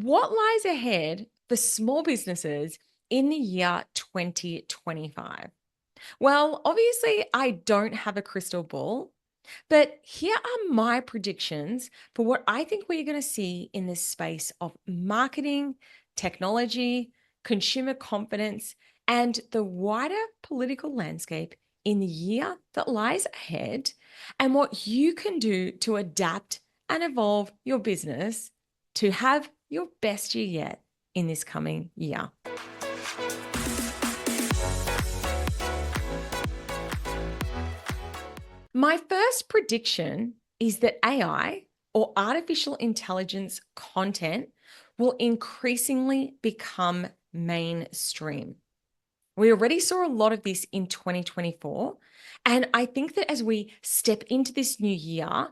What lies ahead for small businesses in the year 2025? Well, obviously, I don't have a crystal ball, but here are my predictions for what I think we're going to see in this space of marketing, technology, consumer confidence, and the wider political landscape in the year that lies ahead, and what you can do to adapt and evolve your business to have your best year yet in this coming year. My first prediction is that AI, or artificial intelligence content, will increasingly become mainstream. We already saw a lot of this in 2024. And I think that as we step into this new year,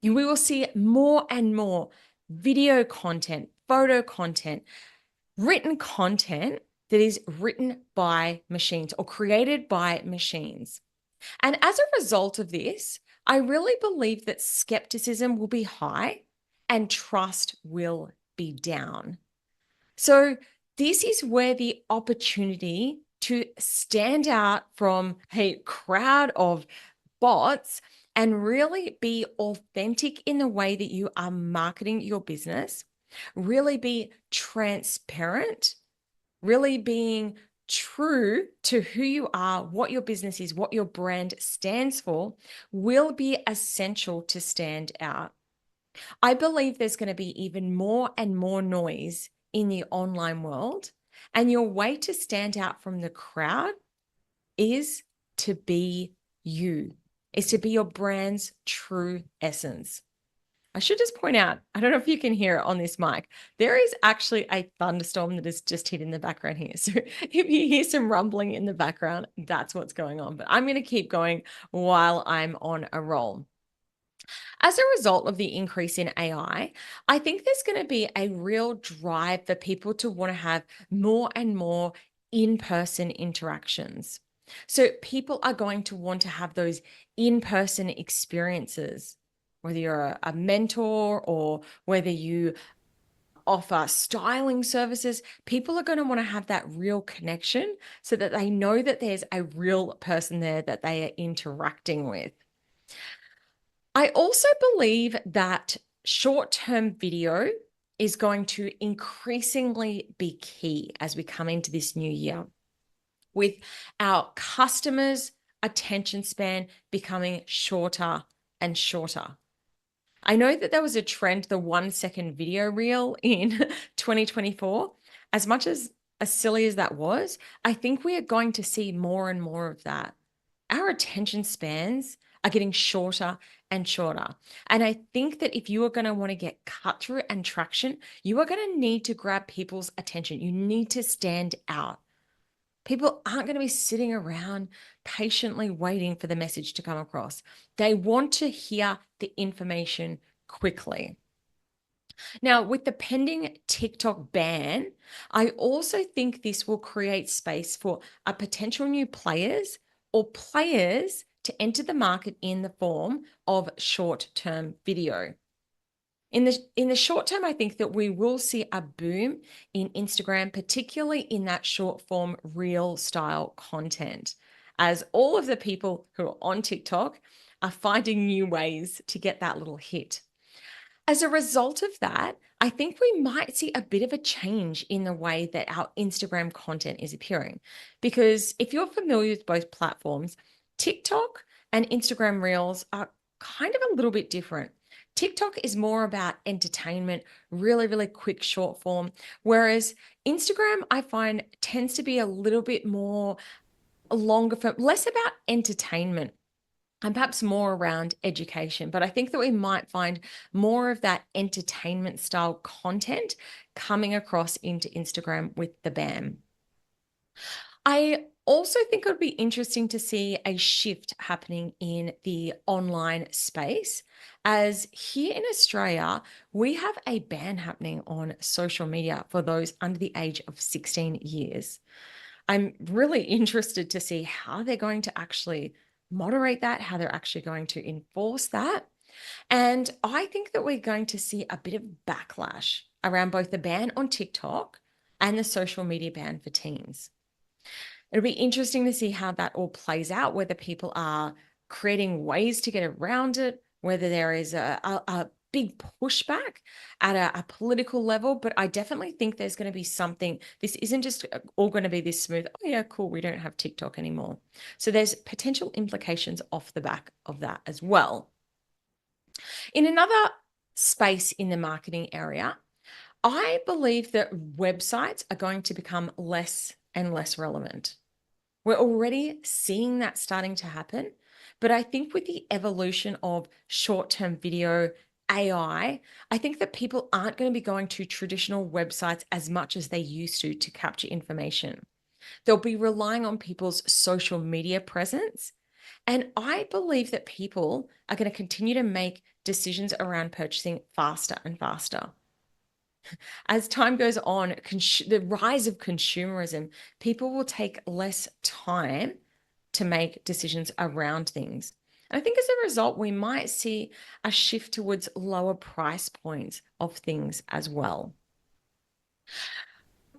we will see more and more video content, photo content, written content that is written by machines or created by machines. And as a result of this, I really believe that skepticism will be high and trust will be down. So, this is where the opportunity to stand out from a crowd of bots and really be authentic in the way that you are marketing your business, really be transparent, really being true to who you are, what your business is, what your brand stands for, will be essential to stand out. I believe there's going to be even more and more noise in the online world. And your way to stand out from the crowd is to be you, is to be your brand's true essence. I should just point out, I don't know if you can hear it on this mic. There is actually a thunderstorm that has just hit in the background here. So if you hear some rumbling in the background, that's what's going on. But I'm going to keep going while I'm on a roll. As a result of the increase in I think there's going to be a real drive for people to want to have more and more in person interactions. So people are going to want to have those in person experiences, whether you're a mentor or whether you offer styling services. People are going to want to have that real connection so that they know that there's a real person there that they are interacting with. I also believe that short term video is going to increasingly be key as we come into this new year, with our customers' attention span becoming shorter and shorter. I know that there was a trend, the 1 second video reel in 2024. As silly as that was, I think we are going to see more and more of that. Our attention spans are getting shorter and shorter. And I think that if you are going to want to get cut through and traction, you are going to need to grab people's attention. You need to stand out. People aren't going to be sitting around patiently waiting for the message to come across. They want to hear the information quickly. Now, with the pending TikTok ban, I also think this will create space for a potential new players or players to enter the market in the form of short-term video. In the short term, I think that we will see a boom in Instagram, particularly in that short form reel style content, as all of the people who are on TikTok are finding new ways to get that little hit. As a result of that, I think we might see a bit of a change in the way that our Instagram content is appearing. Because if you're familiar with both platforms, TikTok and Instagram Reels are kind of a little bit different. TikTok is more about entertainment, really, really quick short form, whereas Instagram, I find, tends to be a little bit more longer form, less about entertainment and perhaps more around education. But I think that we might find more of that entertainment style content coming across into Instagram with the BAM. I also think it would be interesting to see a shift happening in the online space, as here in Australia, we have a ban happening on social media for those under the age of 16 years. I'm really interested to see how they're going to actually moderate that, how they're actually going to enforce that. And I think that we're going to see a bit of backlash around both the ban on TikTok and the social media ban for teens. It'll be interesting to see how that all plays out, whether people are creating ways to get around it, whether there is a big pushback at a political level. But I definitely think there's going to be something. This isn't just all going to be this smooth, oh, yeah, cool, we don't have TikTok anymore. So there's potential implications off the back of that as well. In another space in the marketing area, I believe that websites are going to become less and less relevant. We're already seeing that starting to happen. But I think with the evolution of short-term video, I think that people aren't going to be going to traditional websites as much as they used to capture information. They'll be relying on people's social media presence. And I believe that people are going to continue to make decisions around purchasing faster and faster. As time goes on, the rise of consumerism, people will take less time to make decisions around things. And I think as a result, we might see a shift towards lower price points of things as well.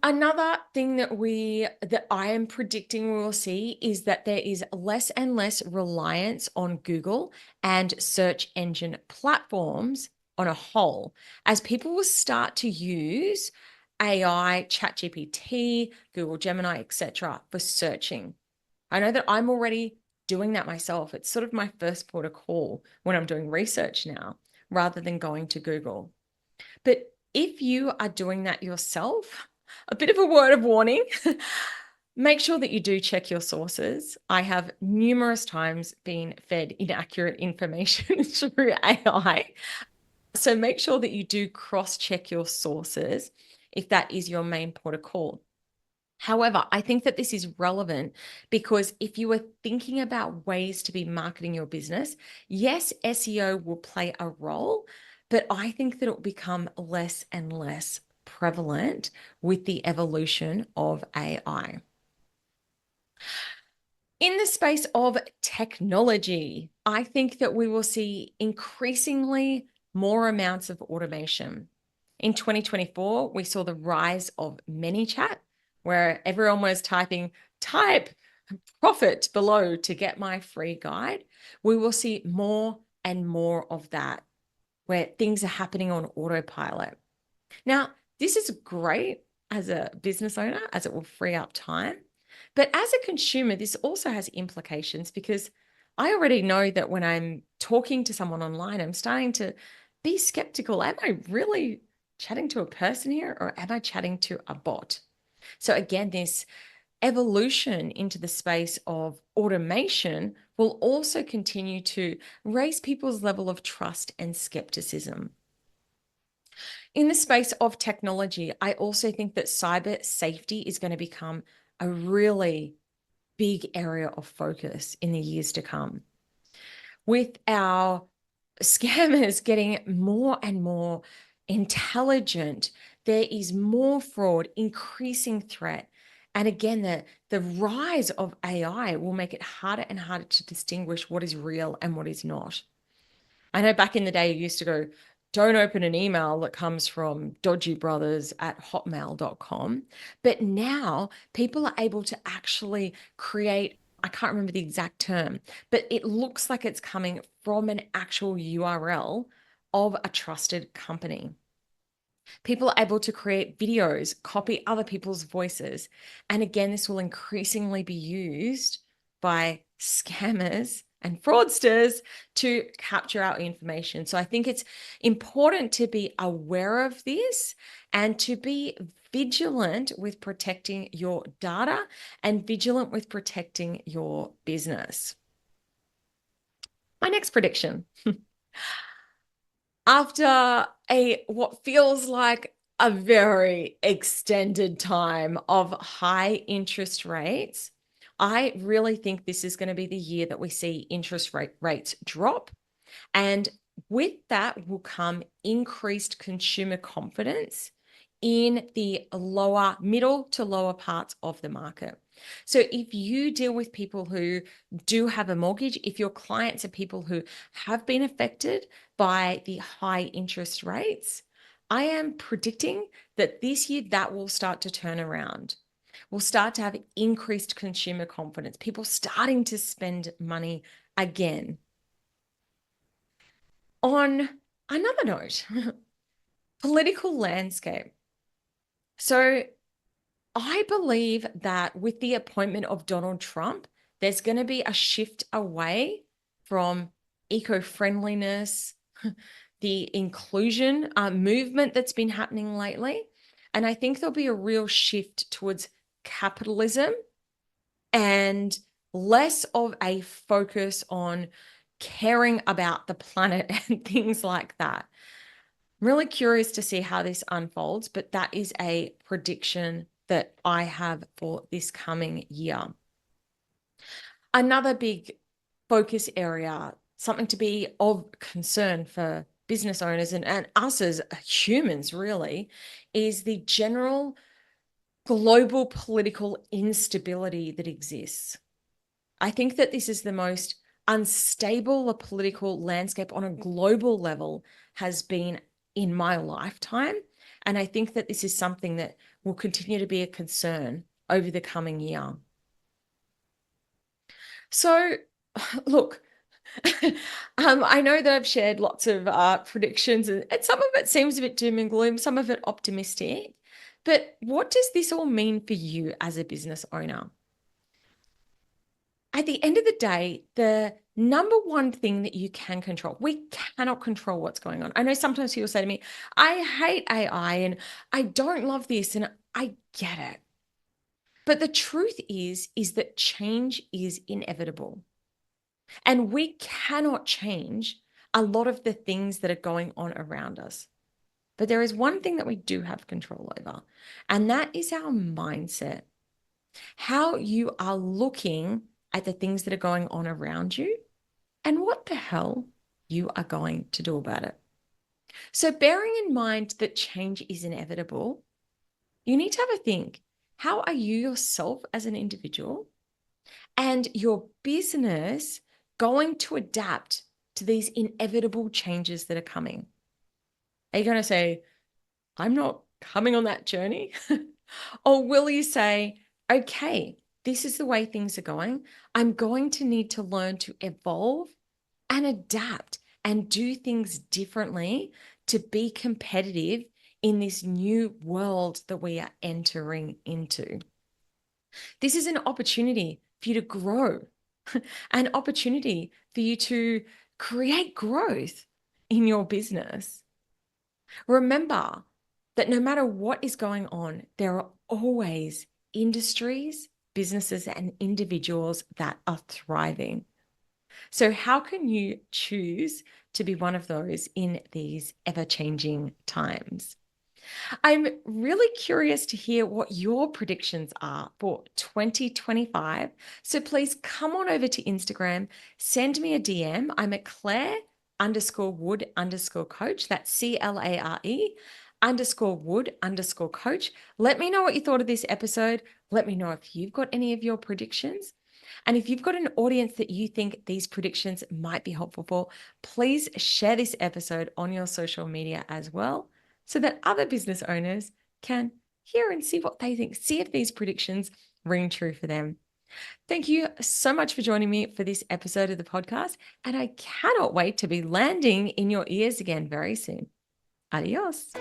Another thing that I am predicting we will see is that there is less and less reliance on Google and search engine platforms on a whole, as people will start to use AI, ChatGPT, Google Gemini, etc., for searching. I know that I'm already doing that myself. It's sort of my first port of call when I'm doing research now, rather than going to Google. But if you are doing that yourself, a bit of a word of warning. Make sure that you do check your sources. I have numerous times been fed inaccurate information through AI. So make sure that you do cross-check your sources if that is your main port of call. However, I think that this is relevant because if you are thinking about ways to be marketing your business, yes, SEO will play a role, but I think that it will become less and less prevalent with the evolution of AI. In the space of technology, I think that we will see increasingly more amounts of automation. In 2024, we saw the rise of ManyChat, where everyone was typing, type profit below to get my free guide. We will see more and more of that, where things are happening on autopilot. Now, this is great as a business owner, as it will free up time. But as a consumer, this also has implications because I already know that when I'm talking to someone online, I'm starting to be skeptical. Am I really chatting to a person here or am I chatting to a bot? So again, this evolution into the space of automation will also continue to raise people's level of trust and skepticism. In the space of technology, I also think that cyber safety is going to become a really big area of focus in the years to come. With our scammers getting more and more intelligent, there is more fraud, increasing threat. And again, the rise of AI will make it harder and harder to distinguish what is real and what is not. I know back in the day, you used to go, don't open an email that comes from dodgybrothers@hotmail.com. But now people are able to actually create, I can't remember the exact term, but it looks like it's coming from an actual URL of a trusted company. People are able to create videos, copy other people's voices. And again, this will increasingly be used by scammers and fraudsters to capture our information. So I think it's important to be aware of this and to be vigilant with protecting your data and vigilant with protecting your business. My next prediction. After what feels like a very extended time of high interest rates, I really think this is going to be the year that we see interest rates drop. And with that will come increased consumer confidence in the middle to lower parts of the market. So if you deal with people who do have a mortgage, if your clients are people who have been affected by the high interest rates, I am predicting that this year that will start to turn around. We'll start to have increased consumer confidence, people starting to spend money again. On another note, political landscape. So I believe that with the appointment of Donald Trump, there's going to be a shift away from eco-friendliness, the inclusion movement that's been happening lately. And I think there'll be a real shift towards capitalism and less of a focus on caring about the planet and things like that. I'm really curious to see how this unfolds, but that is a prediction that I have for this coming year. Another big focus area, something to be of concern for business owners and us as humans, really, is the general global political instability that exists. I think that this is the most unstable a political landscape on a global level has been in my lifetime. And I think that this is something that will continue to be a concern over the coming year. So, look, I know that I've shared lots of predictions, and some of it seems a bit doom and gloom, some of it optimistic. But what does this all mean for you as a business owner? At the end of the day, the number one thing that you can control, we cannot control what's going on. I know sometimes people say to me, I hate AI and I don't love this, and I get it. But the truth is that change is inevitable. And we cannot change a lot of the things that are going on around us. But there is one thing that we do have control over, and that is our mindset. How you are looking at the things that are going on around you and what the hell you are going to do about it. So, bearing in mind that change is inevitable, you need to have a think. How are you yourself as an individual and your business going to adapt to these inevitable changes that are coming? Are you going to say, I'm not coming on that journey? Or will you say, okay, this is the way things are going. I'm going to need to learn to evolve and adapt and do things differently to be competitive in this new world that we are entering into. This is an opportunity for you to grow, an opportunity for you to create growth in your business. Remember that no matter what is going on, there are always industries, businesses, and individuals that are thriving. So, how can you choose to be one of those in these ever-changing times? I'm really curious to hear what your predictions are for 2025. So please come on over to Instagram, send me a DM. I'm at Clare_Wood_coach. That's CLARE_Wood_coach. Let me know what you thought of this episode. Let me know if you've got any of your predictions. And if you've got an audience that you think these predictions might be helpful for, please share this episode on your social media as well, so that other business owners can hear and see what they think, see if these predictions ring true for them. Thank you so much for joining me for this episode of the podcast, and I cannot wait to be landing in your ears again very soon. Adios.